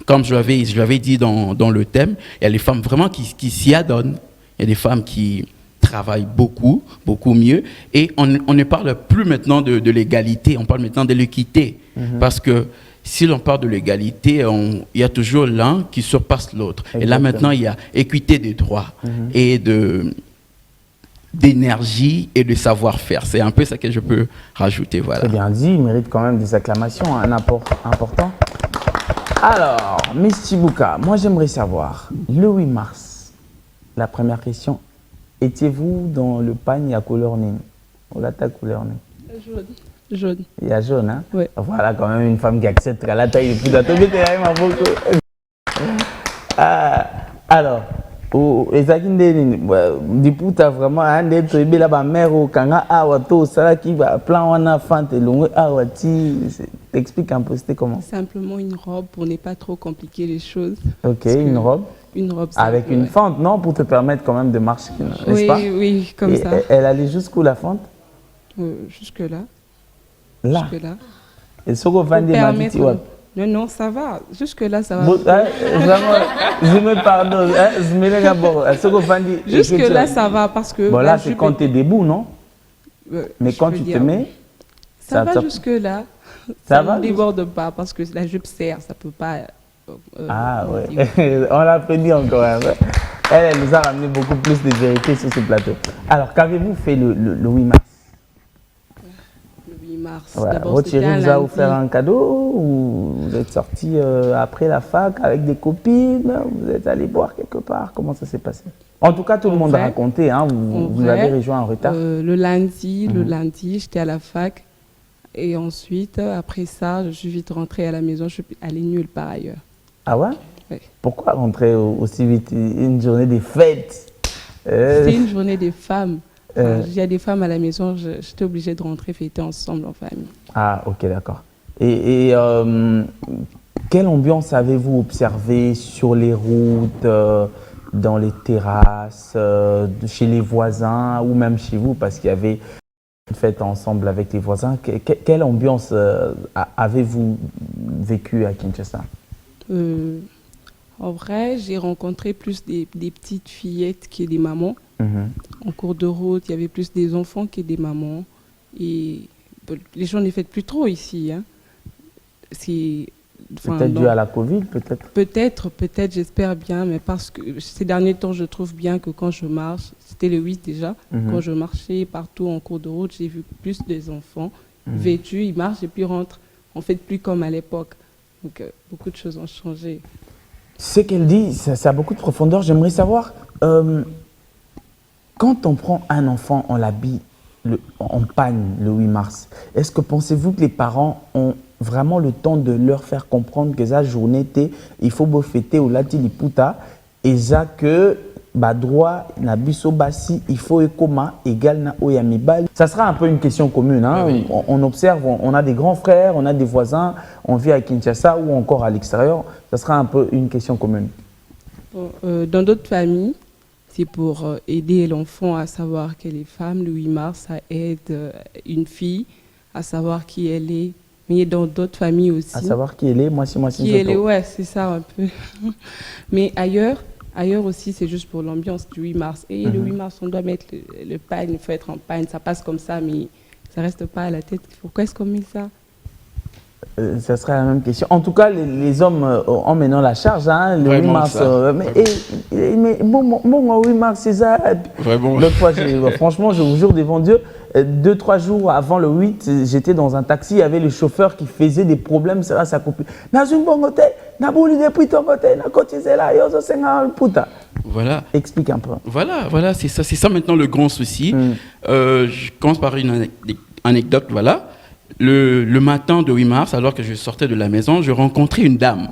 comme je l'avais dit dans le thème, il y a les femmes vraiment qui s'y adonnent. Il y a des femmes qui travaillent beaucoup, beaucoup mieux. Et on ne parle plus maintenant de l'égalité, on parle maintenant de l'équité. Parce que si l'on parle de l'égalité, il y a toujours l'un qui surpasse l'autre. Et là maintenant, il y a équité des droits et d'énergie et de savoir-faire. C'est un peu ça que je peux rajouter. Voilà. Très bien dit, il mérite quand même des acclamations, un apport important. Alors, Miss Chibuka, moi j'aimerais savoir, le 8 mars, la première question, étiez-vous dans le panier à couleur nini? Ou la couleur nini? Jaune. Jaune. Il y a jaune, hein? Oui. Voilà quand même une femme qui accepte à la taille du poudre. Alors, les Akindé, du coup, tu as vraiment un d'être là, ma mère au Kanga, Awato, ça qui va plan on a fante, longue, Awati. T'expliques un peu, c'était comment? Simplement une robe pour ne pas trop compliquer les choses. Ok, une robe. Une robe simple, avec une fente, non? Pour te permettre quand même de marcher, n'est-ce oui, pas? Oui, comme et ça. Elle allait jusqu'où la fente? Jusque-là. Là. Jusque-là. Et ce qu'on va dire, non, ça va. Jusque-là, ça va. Vraiment, je me pardonne. Je me regarde d'abord. Jusque-là, ça va parce que. Bon, là, c'est quand tu es debout, non? Mais quand tu te mets. Ça va jusque-là. Ça va? Ne déborde pas parce que la jupe serre, ça ne peut pas. Ah, ouais. On l'applaudit encore. Elle nous a ramené beaucoup plus de vérité sur ce plateau. Alors, qu'avez-vous fait le 8 mars? Le 8 mars. mars. Ouais. D'abord, Votre c'était chérie un vous a lundi. offert un cadeau ou vous êtes sorti après la fac avec des copines? Vous êtes allé boire quelque part? Comment ça s'est passé? En tout cas, tout le monde a raconté. Hein, vous avez rejoint en retard. Le lundi, j'étais à la fac. Et ensuite, après ça, je suis vite rentrée à la maison. Je suis allée nulle part ailleurs. Ah ouais? Oui. Pourquoi rentrer aussi vite? Une journée des fêtes. C'était une journée des femmes. Il y a des femmes à la maison, j'étais obligée de rentrer fêter ensemble en famille. Ah, ok, d'accord. Et quelle ambiance avez-vous observé sur les routes, dans les terrasses, chez les voisins ou même chez vous, parce qu'il y avait une fête ensemble avec les voisins? Quelle ambiance avez-vous vécu à Kinshasa? En vrai, j'ai rencontré plus des petites fillettes que des mamans. En cours de route, il y avait plus des enfants que des mamans. Et les gens ne fêtent plus trop ici. Hein. Peut-être dû à la Covid, peut-être? Peut-être, j'espère bien. Mais parce que ces derniers temps, je trouve bien que quand je marche, c'était le 8 déjà, quand je marchais partout en cours de route, j'ai vu plus des enfants vêtus, ils marchent et puis rentrent. On ne fait plus comme à l'époque. Donc, beaucoup de choses ont changé. Ce qu'elle dit, ça a beaucoup de profondeur. J'aimerais savoir, quand on prend un enfant, on l'habille en pagne le 8 mars, est-ce que pensez-vous que les parents ont vraiment le temps de leur faire comprendre que sa journée, il faut fêter au lati liputa, et ça que droit na biso basi, il faut ekoma égal na oyamibal. Ça sera un peu une question commune. Hein? Oui. On observe, on a des grands frères, on a des voisins, on vit à Kinshasa ou encore à l'extérieur. Ça sera un peu une question commune. Dans d'autres familles, c'est pour aider l'enfant à savoir qu'elle est femme. Le 8 mars, ça aide une fille à savoir qui elle est. Mais dans d'autres familles aussi. À savoir qui elle est, moi qui elle est, ouais, c'est ça un peu. Mais ailleurs aussi, c'est juste pour l'ambiance du 8 mars. Et le 8 mars, on doit mettre le pagne, il faut être en pagne. Ça passe comme ça, mais ça reste pas à la tête. Pourquoi est-ce qu'on met ça? Ça serait la même question. En tout cas, les hommes emmenant la charge, hein, le 8 mars. Mais bon, 8 mars, c'est ça. L'autre fois, franchement, je vous jure devant Dieu, 2-3 jours avant le 8, j'étais dans un taxi, il y avait le chauffeur qui faisait des problèmes à sa copine. Voilà. Explique un peu. Voilà, c'est ça maintenant le grand souci. Je commence par une anecdote, voilà. Le matin de 8 mars, alors que je sortais de la maison, je rencontrais une dame.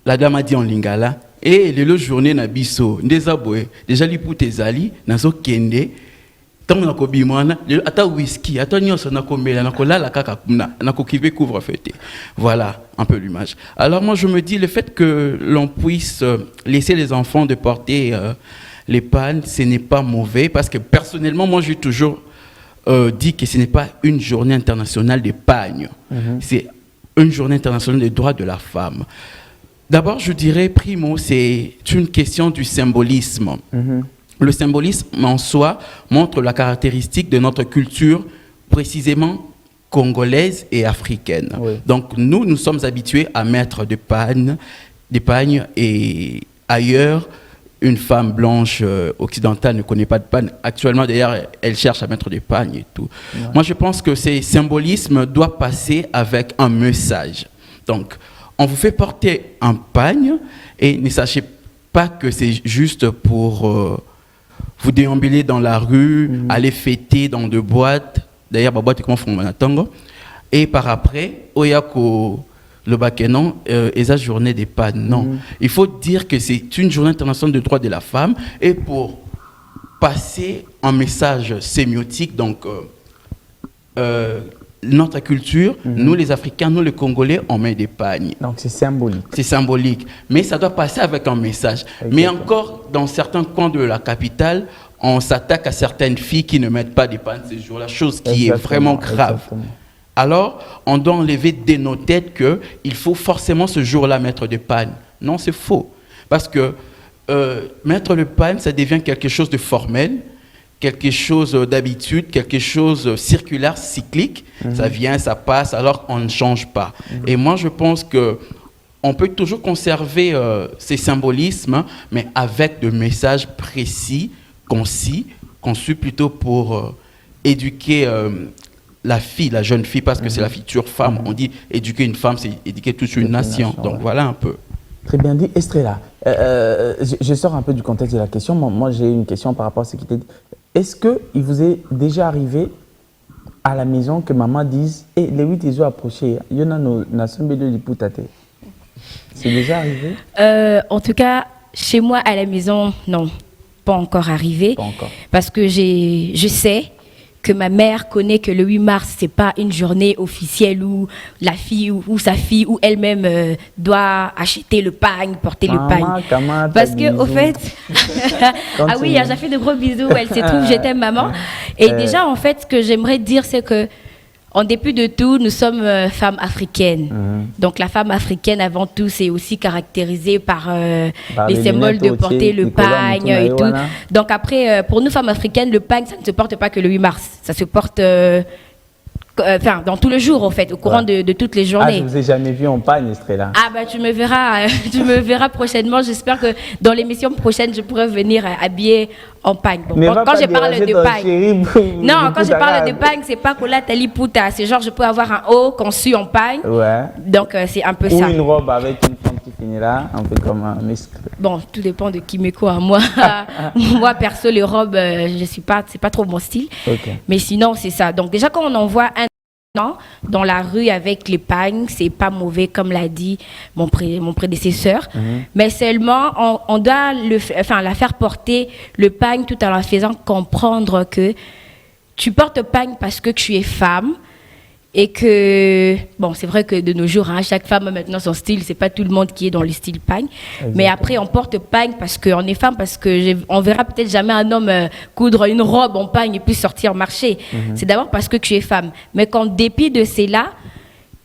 La dame a dit en lingala, et les journées na biso, ndezabwe, déjà li putezali, nazo kende, tant na ko bimwana, ata whisky, ata nyonso na ko mela, na ko lala kaka na ko kive couvre fêter. Voilà un peu l'image. Alors moi je me dis le fait que l'on puisse laisser les enfants de porter les pannes, ce n'est pas mauvais parce que personnellement moi j'ai toujours dit que ce n'est pas une journée internationale des pagnes, c'est une journée internationale des droits de la femme. D'abord, je dirais, primo, c'est une question du symbolisme. Le symbolisme en soi montre la caractéristique de notre culture, précisément congolaise et africaine. Oui. Donc, nous sommes habitués à mettre des pagnes et ailleurs, une femme blanche occidentale ne connaît pas de panne. Actuellement, d'ailleurs, elle cherche à mettre des pagnes et tout. Ouais. Moi, je pense que ce symbolisme doit passer avec un message. Donc, on vous fait porter un pagne et ne sachez pas que c'est juste pour vous déambuler dans la rue, aller fêter dans des boîtes. D'ailleurs, ma boîte est comment font tango. Et par après, oyako le bakenon et sa journée des pannes. Non, il faut dire que c'est une journée internationale des droits de la femme et pour passer un message sémiotique, donc notre culture, nous les Africains, nous les Congolais, on met des pagnes. Donc c'est symbolique. C'est symbolique, mais ça doit passer avec un message. Exactement. Mais encore, dans certains coins de la capitale, on s'attaque à certaines filles qui ne mettent pas des pagnes ces jours-là, chose qui est vraiment grave. Exactement. Alors, on doit enlever de nos têtes qu'il faut forcément ce jour-là mettre des pagnes. Non, c'est faux. Parce que mettre le pagne, ça devient quelque chose de formel, quelque chose d'habitude, quelque chose circulaire, cyclique. Ça vient, ça passe, alors on ne change pas. Et moi, je pense qu'on peut toujours conserver ces symbolismes, mais avec des messages précis, concis, conçus plutôt pour éduquer la fille, la jeune fille, parce que c'est la future femme. On dit éduquer une femme, c'est éduquer toute une nation. Donc voilà un peu. Très bien dit. Estrella, je sors un peu du contexte de la question. Moi j'ai une question par rapport à ce qui était dit. Est-ce qu'il vous est déjà arrivé à la maison que maman dise « Eh, les 8 ils ont approché, il y en a na sombe de l'ipoutate ». C'est déjà arrivé? En tout cas, chez moi à la maison, non, pas encore arrivé. Pas encore. Parce que je sais que ma mère connaît que le 8 mars, c'est pas une journée officielle où la fille ou sa fille ou elle-même doit acheter le pagne, porter le pagne. Parce que au fait, ah oui, j'ai fait de gros bisous. Elle se trouve, je t'aime maman. Et déjà en fait, ce que j'aimerais dire, c'est que en dépit de tout, nous sommes femmes africaines. Donc la femme africaine, avant tout, c'est aussi caractérisée par les symboles de porter le pagne et tout. Donc après, pour nous femmes africaines, le pagne, ça ne se porte pas que le 8 mars. Ça se porte dans tout le jour, en fait, au courant de toutes les journées. Ah, je ne vous ai jamais vu en pagne, Estrella. Ah bah tu me verras prochainement. J'espère que dans l'émission prochaine, je pourrai venir habiller en pagne. Bon, quand je parle de pagne, non, quand je parle de pagne, c'est pas Kola Tali Puta. C'est genre je peux avoir un haut conçu en pagne. Ouais. Donc c'est un peu ça. Ou une robe avec une forme qui finit là, un peu comme un muscle. Bon, tout dépend de qui met quoi. Moi perso, les robes, c'est pas trop mon style. Okay. Mais sinon c'est ça. Donc déjà quand on envoie un dans la rue avec les pagnes, c'est pas mauvais comme l'a dit mon prédécesseur, mais seulement on doit la faire porter le pagne tout en la faisant comprendre que tu portes pagne parce que tu es femme et que bon, c'est vrai que de nos jours chaque femme a maintenant son style, c'est pas tout le monde qui est dans le style pagne. Exactement. Mais après on porte pagne parce qu'on est femme, parce que on verra peut-être jamais un homme coudre une robe en pagne et puis sortir marcher. C'est d'abord parce que tu es femme. Mais qu'en dépit de cela,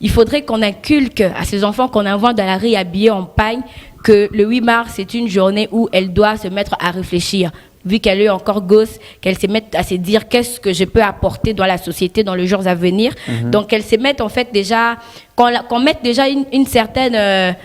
il faudrait qu'on inculque à ces enfants qu'on envoie dans la rue habillés en pagne que le 8 mars c'est une journée où elle doit se mettre à réfléchir. Vu qu'elle est encore gosse, qu'elle se mette à se dire qu'est-ce que je peux apporter dans la société dans les jours à venir. Donc qu'elle se mette en fait déjà, qu'on mette déjà une certaine,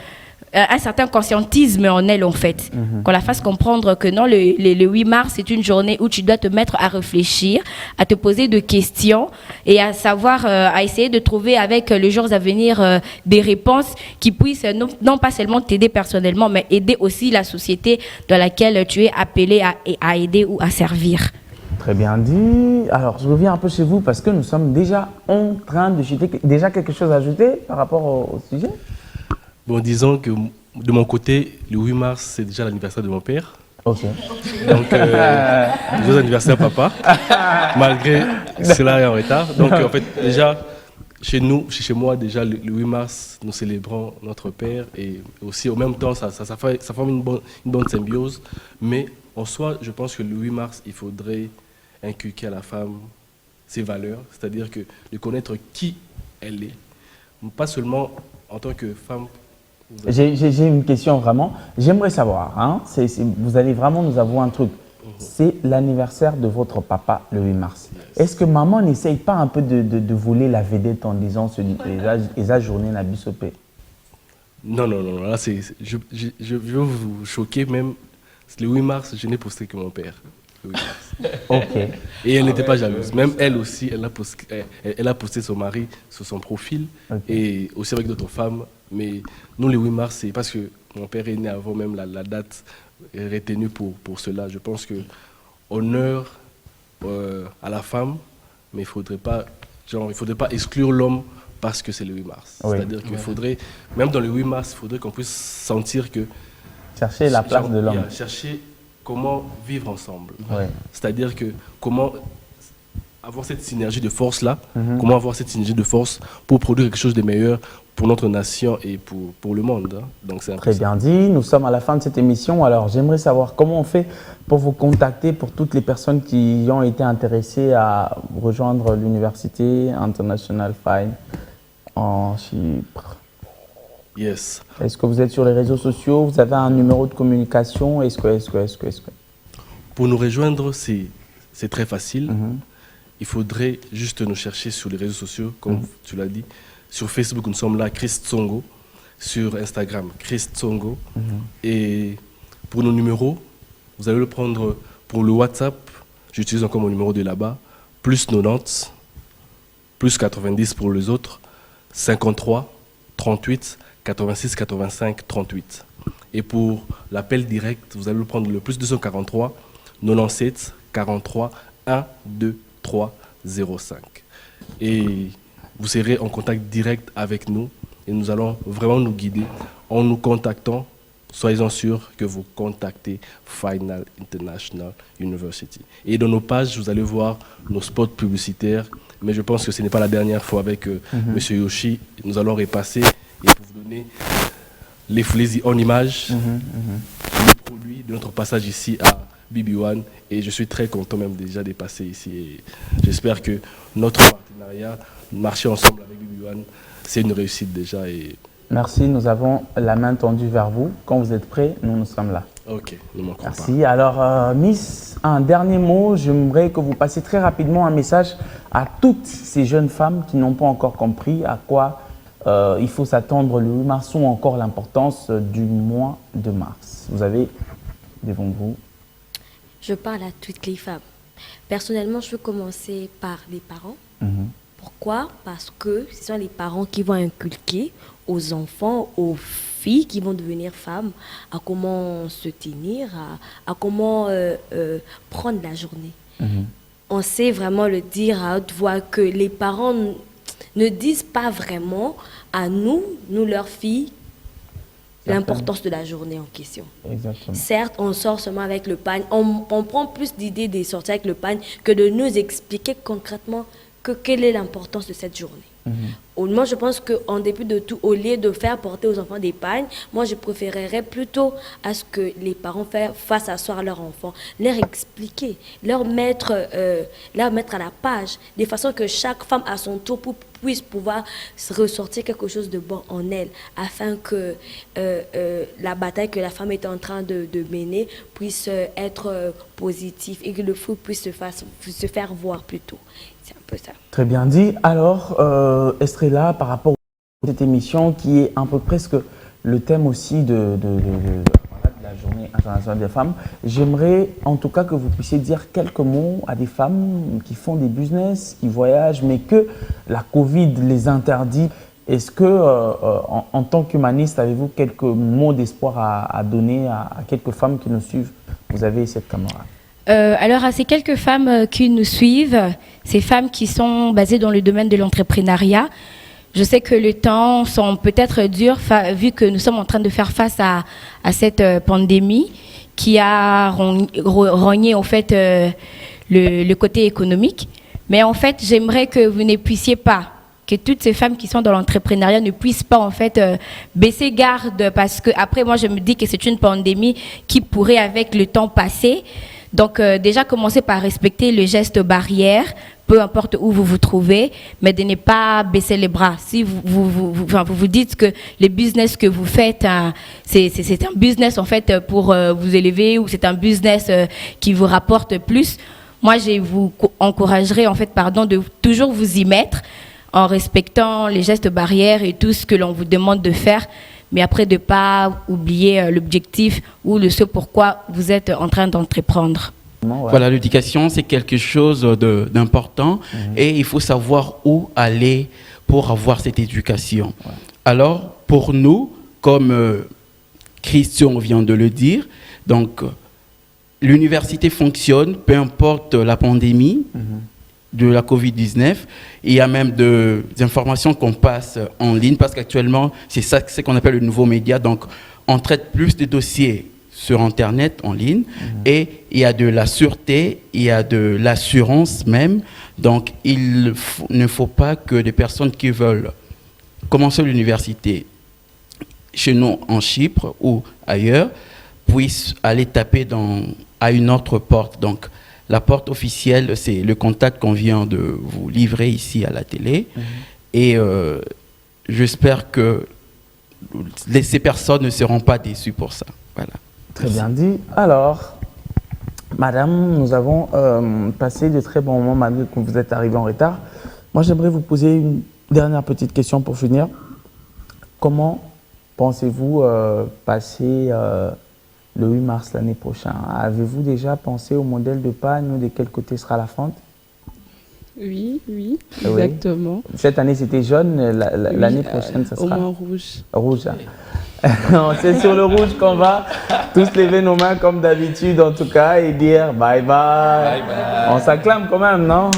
un certain conscientisme en elle en fait. Qu'on la fasse comprendre que non, le 8 mars c'est une journée où tu dois te mettre à réfléchir, à te poser des questions et à savoir, à essayer de trouver avec les jours à venir des réponses qui puissent non pas seulement t'aider personnellement, mais aider aussi la société dans laquelle tu es appelé à aider ou à servir. Très bien dit. Alors, je reviens un peu chez vous parce que nous sommes déjà en train de jeter déjà quelque chose à ajouter par rapport au sujet. Bon, disons que de mon côté, le 8 mars, c'est déjà l'anniversaire de mon père. Ok. Donc, joyeux anniversaire, papa. Malgré cela est en retard. Donc, en fait, déjà, chez moi, déjà, le 8 mars, nous célébrons notre père. Et aussi, au même temps, ça forme une bonne symbiose. Mais en soi, je pense que le 8 mars, il faudrait inculquer à la femme ses valeurs. C'est-à-dire de connaître qui elle est. Pas seulement en tant que femme. J'ai une question vraiment. J'aimerais savoir, vous allez vraiment nous avouer un truc. C'est l'anniversaire de votre papa le 8 mars. Est-ce que maman n'essaye pas un peu de voler la vedette en disant la journée n'a bisopé? Non. Là, je veux vous choquer même. Le 8 mars, je n'ai posté que mon père. Le 8 mars. Ok. Et elle n'était pas jalouse. Même elle aussi, elle a posté son mari sur son profil. Okay. Et aussi avec d'autres femmes. Mais nous, le 8 mars, c'est parce que mon père est né avant même la date retenue pour cela. Je pense que honneur à la femme, mais il faudrait pas exclure l'homme parce que c'est le 8 mars. Oui. C'est-à-dire qu'il faudrait, même dans le 8 mars, il faudrait qu'on puisse sentir que... Chercher la place de l'homme. Chercher comment vivre ensemble. Oui. C'est-à-dire que comment avoir cette synergie de force-là, comment avoir cette synergie de force pour produire quelque chose de meilleur pour notre nation et pour le monde. Donc c'est très bien dit. Nous sommes à la fin de cette émission. Alors j'aimerais savoir comment on fait pour vous contacter, pour toutes les personnes qui ont été intéressées à rejoindre l'Université International Fine en Chypre. Yes. Est-ce que vous êtes sur les réseaux sociaux? Vous avez un numéro de communication? Est-ce que... Pour nous rejoindre, c'est très facile. Il faudrait juste nous chercher sur les réseaux sociaux, comme tu l'as dit. Sur Facebook, nous sommes là, Christ Tsongo. Sur Instagram, Christ Tsongo. Et pour nos numéros, vous allez le prendre pour le WhatsApp. J'utilise encore mon numéro de là-bas. +90 plus 90 pour les autres, 53 38 86 85 38. Et pour l'appel direct, vous allez prendre le plus 243 97 43 1 2 3 05. Et vous serez en contact direct avec nous et nous allons vraiment nous guider en nous contactant. Soyez-en sûrs que vous contactez Final International University. Et dans nos pages, vous allez voir nos spots publicitaires. Mais je pense que ce n'est pas la dernière fois avec M. Yoshi. Nous allons repasser et pour vous donner les en images, les produits de notre passage ici à BB1. Et je suis très content même déjà de passer ici. Et j'espère que notre partenariat, marcher ensemble avec BB1, c'est une réussite déjà. Et merci, nous avons la main tendue vers vous. Quand vous êtes prêts, nous sommes là. ok, ne manquons pas. Merci. Alors, Miss, un dernier mot. J'aimerais que vous passiez très rapidement un message à toutes ces jeunes femmes qui n'ont pas encore compris à quoi il faut s'attendre le 8 mars ou encore l'importance du mois de mars. Vous avez devant vous. Je parle à toutes les femmes. Personnellement, je veux commencer par les parents. Pourquoi? Parce que ce sont les parents qui vont inculquer aux enfants, aux filles qui vont devenir femmes, à comment se tenir, à comment prendre la journée. On sait vraiment le dire à haute voix que les parents ne disent pas vraiment à nous leurs filles, l'importance de la journée en question. Exactement. Certes, on sort seulement avec le pagne. On prend plus d'idées de sortir avec le pagne que de nous expliquer concrètement quelle est l'importance de cette journée. Moi, je pense qu'en dépit de tout, au lieu de faire porter aux enfants des pagnes, moi, je préférerais plutôt à ce que les parents fassent asseoir leurs enfants, leur expliquer, leur mettre à la page, de façon que chaque femme, à son tour, puisse pouvoir ressortir quelque chose de bon en elle, afin que la bataille que la femme est en train de mener puisse être positive et que le feu puisse se faire voir plutôt. C'est un peu ça. Très bien dit. Alors, Estrella, par rapport à cette émission qui est un peu presque le thème aussi de la Journée internationale des femmes, j'aimerais en tout cas que vous puissiez dire quelques mots à des femmes qui font des business, qui voyagent, mais que la Covid les interdit. Est-ce que, en tant qu'humaniste, avez-vous quelques mots d'espoir à donner à quelques femmes qui nous suivent? Vous avez cette caméra. Alors, à ces quelques femmes qui nous suivent, ces femmes qui sont basées dans le domaine de l'entrepreneuriat, je sais que les temps sont peut-être durs vu que nous sommes en train de faire face à cette pandémie qui a rogné en fait le côté économique. Mais en fait, j'aimerais que vous ne puissiez pas, que toutes ces femmes qui sont dans l'entrepreneuriat ne puissent pas en fait baisser garde, parce que après moi je me dis que c'est une pandémie qui pourrait avec le temps passer. Donc déjà commencez par respecter le geste barrière, peu importe où vous vous trouvez, mais de ne pas baisser les bras. Si vous dites que le business que vous faites, c'est un business en fait pour vous élever, ou c'est un business qui vous rapporte plus, moi je vous encouragerais en fait de toujours vous y mettre en respectant les gestes barrières et tout ce que l'on vous demande de faire. Mais après, de ne pas oublier l'objectif ou ce pourquoi vous êtes en train d'entreprendre. Voilà, l'éducation, c'est quelque chose d'important et il faut savoir où aller pour avoir cette éducation. Alors, pour nous, comme Christian vient de le dire, donc l'université fonctionne, peu importe la pandémie de la Covid-19. Il y a même des informations qu'on passe en ligne, parce qu'actuellement, c'est ça ce qu'on appelle le nouveau média. Donc, on traite plus de dossiers sur Internet, en ligne, et il y a de la sûreté, il y a de l'assurance même. Donc, il ne faut pas que des personnes qui veulent commencer l'université chez nous en Chypre ou ailleurs puissent aller taper à une autre porte. Donc, la porte officielle, c'est le contact qu'on vient de vous livrer ici à la télé. Et j'espère que ces personnes ne seront pas déçues pour ça. Voilà. Très bien dit. Alors, madame, nous avons passé de très bons moments malgré que vous êtes arrivée en retard. Moi, j'aimerais vous poser une dernière petite question pour finir. Comment pensez-vous passer le 8 mars l'année prochaine? Avez-vous déjà pensé au modèle de pagne ou de quel côté sera la fente? Oui, Oui. exactement. Cette année, c'était jaune. L'année prochaine, ça au sera moins rouge. rouge. Hein. C'est sur le rouge qu'on va tous lever nos mains comme d'habitude, en tout cas, et dire bye bye. Bye bye. On s'acclame quand même, non?